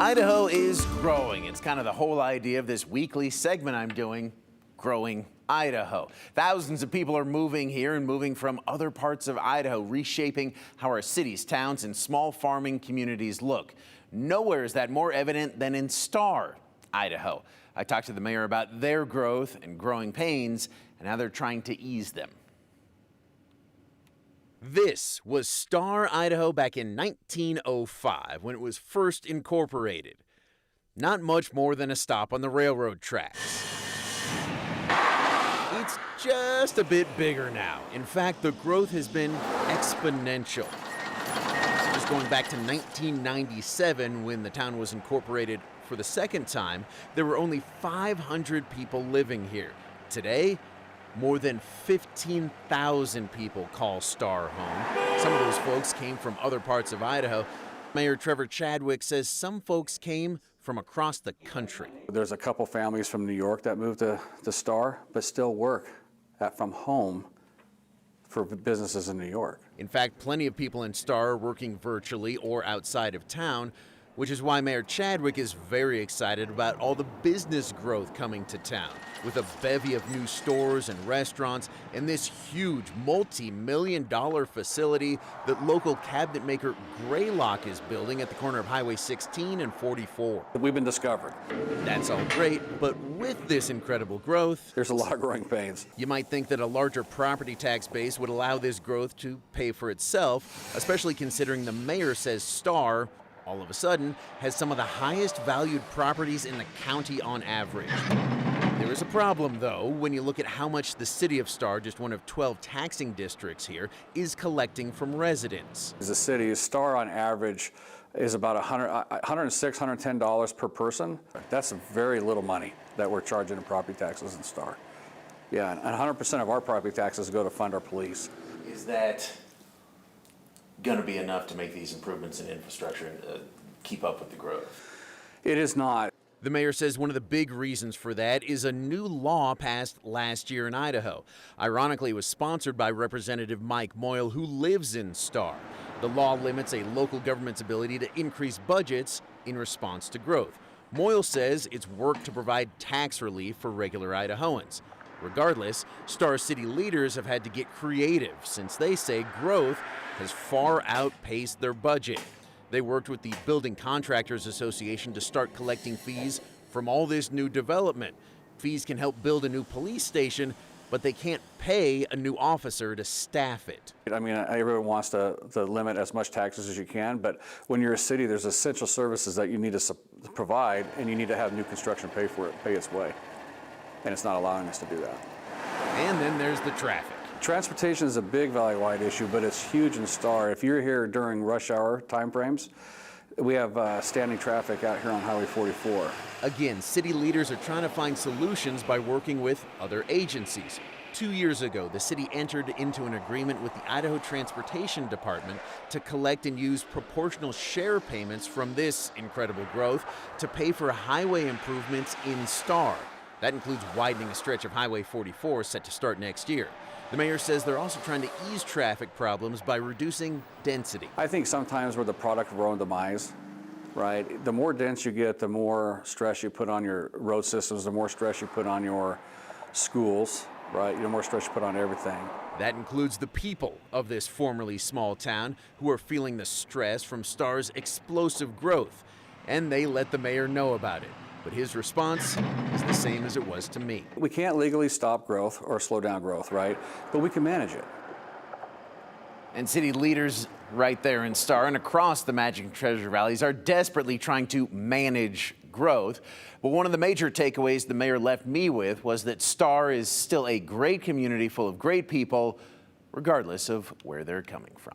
Idaho is growing. It's kind of the whole idea of this weekly segment I'm doing, Growing Idaho. Thousands of people are moving here and moving from other parts of Idaho, reshaping how our cities, towns, and small farming communities look. Nowhere is that more evident than in Star, Idaho. I talked to the mayor about their growth and growing pains and how they're trying to ease them. This was Star, Idaho back in 1905 when it was first incorporated. Not much more than a stop on the railroad tracks. It's just a bit bigger now. In fact, the growth has been exponential. Just going back to 1997 when the town was incorporated for the second time, there were only 500 people living here. Today, more than 15,000 people call Star home. Some of those folks came from other parts of Idaho. Mayor Trevor Chadwick says some folks came from across the country. There's a couple families from New York that moved to Star, but still work from home for businesses in New York. In fact, plenty of people in Star are working virtually or outside of town, which is why Mayor Chadwick is very excited about all the business growth coming to town, with a bevy of new stores and restaurants and this huge multi-million-dollar facility that local cabinet maker Greylock is building at the corner of Highway 16 and 44. We've been discovered. That's all great, but with this incredible growth, there's a lot of growing pains. You might think that a larger property tax base would allow this growth to pay for itself, especially considering the mayor says Star, all of a sudden, has some of the highest valued properties in the county on average. There is a problem, though, when you look at how much the city of Star, just one of 12 taxing districts here, is collecting from residents. As a city, Star on average is about $106, $110 per person. That's very little money that we're charging in property taxes in Star. Yeah, and 100% of our property taxes go to fund our police. Is that going to be enough to make these improvements in infrastructure and keep up with the growth? It is not. The mayor says one of the big reasons for that is a new law passed last year in Idaho. Ironically, it was sponsored by Representative Mike Moyle, who lives in Star. The law limits a local government's ability to increase budgets in response to growth. Moyle says it's worked to provide tax relief for regular Idahoans. Regardless, Star City leaders have had to get creative since they say growth has far outpaced their budget. They worked with the Building Contractors Association to start collecting fees from all this new development. Fees can help build a new police station, but they can't pay a new officer to staff it. I mean, everyone wants to limit as much taxes as you can, but when you're a city, there's essential services that you need to provide, and you need to have new construction pay for it, pay its way. And it's not allowing us to do that. And then there's the traffic. Transportation is a big valley-wide issue, but it's huge in Star. If you're here during rush hour timeframes, we have standing traffic out here on Highway 44. Again, city leaders are trying to find solutions by working with other agencies. 2 years ago, the city entered into an agreement with the Idaho Transportation Department to collect and use proportional share payments from this incredible growth to pay for highway improvements in Star. That includes widening a stretch of Highway 44 set to start next year. The mayor says they're also trying to ease traffic problems by reducing density. I think sometimes we're the product of our own demise, right? The more dense you get, the more stress you put on your road systems, the more stress you put on your schools, right? The more stress you put on everything. That includes the people of this formerly small town who are feeling the stress from Star's explosive growth. And they let the mayor know about it. But his response is the same as it was to me. We can't legally stop growth or slow down growth, right? But we can manage it. And city leaders right there in Star and across the Magic Treasure Valleys are desperately trying to manage growth. But one of the major takeaways the mayor left me with was that Star is still a great community full of great people, regardless of where they're coming from.